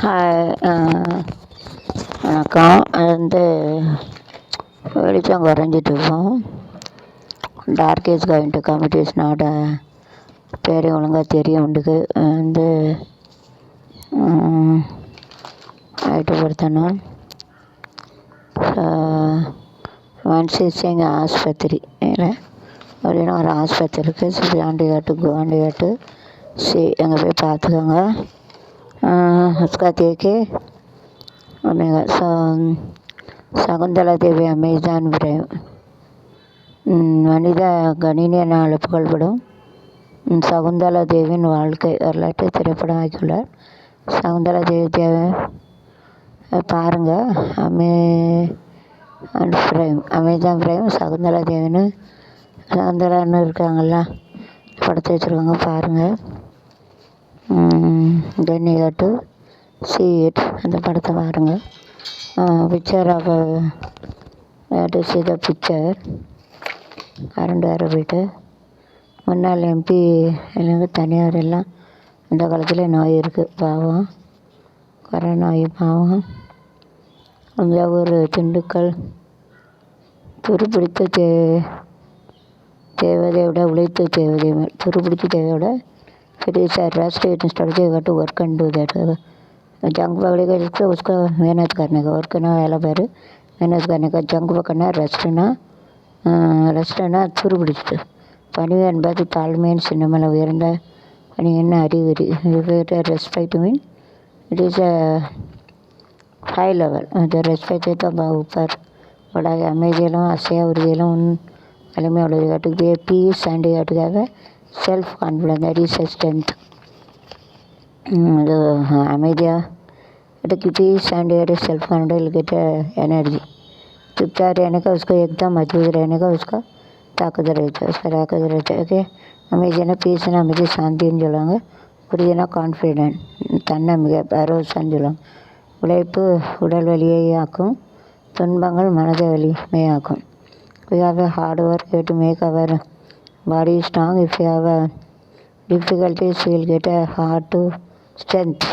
Hi வணக்கம். அது வெளிச்சம் குறைஞ்சிட்டு இருக்கும். Dark is going to come, it is not பேர் ஒழுங்காக தெரியும் உண்டுக்கு ஆயத்தப்படுத்தணும். மன்சிங் ஆஸ்பத்திரி இல்லை அப்படின்னு ஒரு ஆஸ்பத்திரி இருக்குது. சிவாண்டிகாட்டு அங்கே போய் பார்த்துக்கோங்க. उसका देखे அப்படிங்க. சகுந்தலா தேவி அமேசான் பிரேம் மனித கணினியினால் புகழ்படும் சகுந்தலா தேவியின் வாழ்க்கை வரலாற்று திரைப்படம் ஆக்கியுள்ளார். சகுந்தலா தேவி பாருங்கள். அமேசான் பிரேம் சகுந்தலா சகுந்தலான்னு இருக்காங்கள்ல, படத்தை வச்சுருக்காங்க, பாருங்கள். Then you have to see it, அந்த படத்தை பாருங்கள். Picture of to see the picture. Current வேறு போயிட்டு முன்னாள் எம்பி எனக்கு தனியார் எல்லாம் அந்த காலத்தில் நோய் இருக்குது, பாவம், கொரோனா நோய், பாவம். அந்த ஒரு திண்டுக்கல் துருப்பிடித்த தேவதை விட உழைத்த தேவதை துருப்பிடித்த தேவையோட फिर इस rest instead to work and do that. जंक पकड़े का उसका मेहनत करने का, वर्क ना वाला பேர் मेहनत करने का. जंक पकड़ना ரெஸ்ட்னா துருபிடிச்சு. பணிவு என்பது தாழ்மையின் சின்னமல உயர்ந்த பணியின் அறிகுறி. Respect mean it is a high level. அது ரெஸ்பெக்ட் तो ऊपर बड़ा அமைதியிலும் அசையா உறுதியிலும் வலிமை உள்ளது. காட்டுக்கு பீஸ் அண்ட் காட்டுக்காக self confidence, that is a strength. அது அமைதியாக काटकी peace and self confidence get energy. चुपचाप रहने का, उसको एकदम मजबूत रहने का, उसका ताकत रहता है, उसका ताकत रहता है. ओके, அமைதியான பீஸ்னா அமைதி, சாந்தின்னு சொல்லுவாங்க. உறுதினா கான்ஃபிடென்ட், தன்னம்பிக்கை, பரோசான்னு சொல்லுவாங்க. உழைப்பு உடல் வலியை ஆக்கும், துன்பங்கள் மனதை வலிமையாக்கும். We have a hard work to make our body strong. If you have a difficulties, you will get a hard to strength.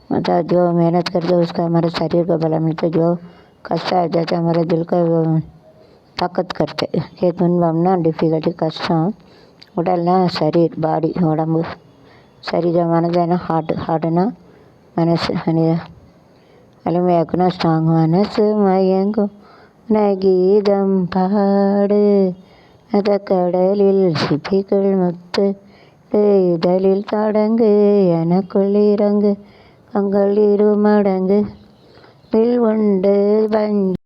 मतलब जो मेहनत करते उसका हमारे शरीर का बल मिलता, जो कष्ट आ जाता है हमारे दिल का ताकत करते. ये துன்பம்னா டிஃபிகல்ட்டி, கஷ்டம். உடல்னா शरीर, பாடி, உடம்பு. சரீரம், மனதுனா ஹார்ட்னா மனசு, வலிமையாக்குனா ஸ்ட்ராங். மனசு மயங்கும் கீதம் பாடு, அத கடலில் சிப்பிகள் முத்து, இதழில் தடங்கு எனக்குள் இறங்கு, கங்கள் இருமடங்கு வில் உண்டு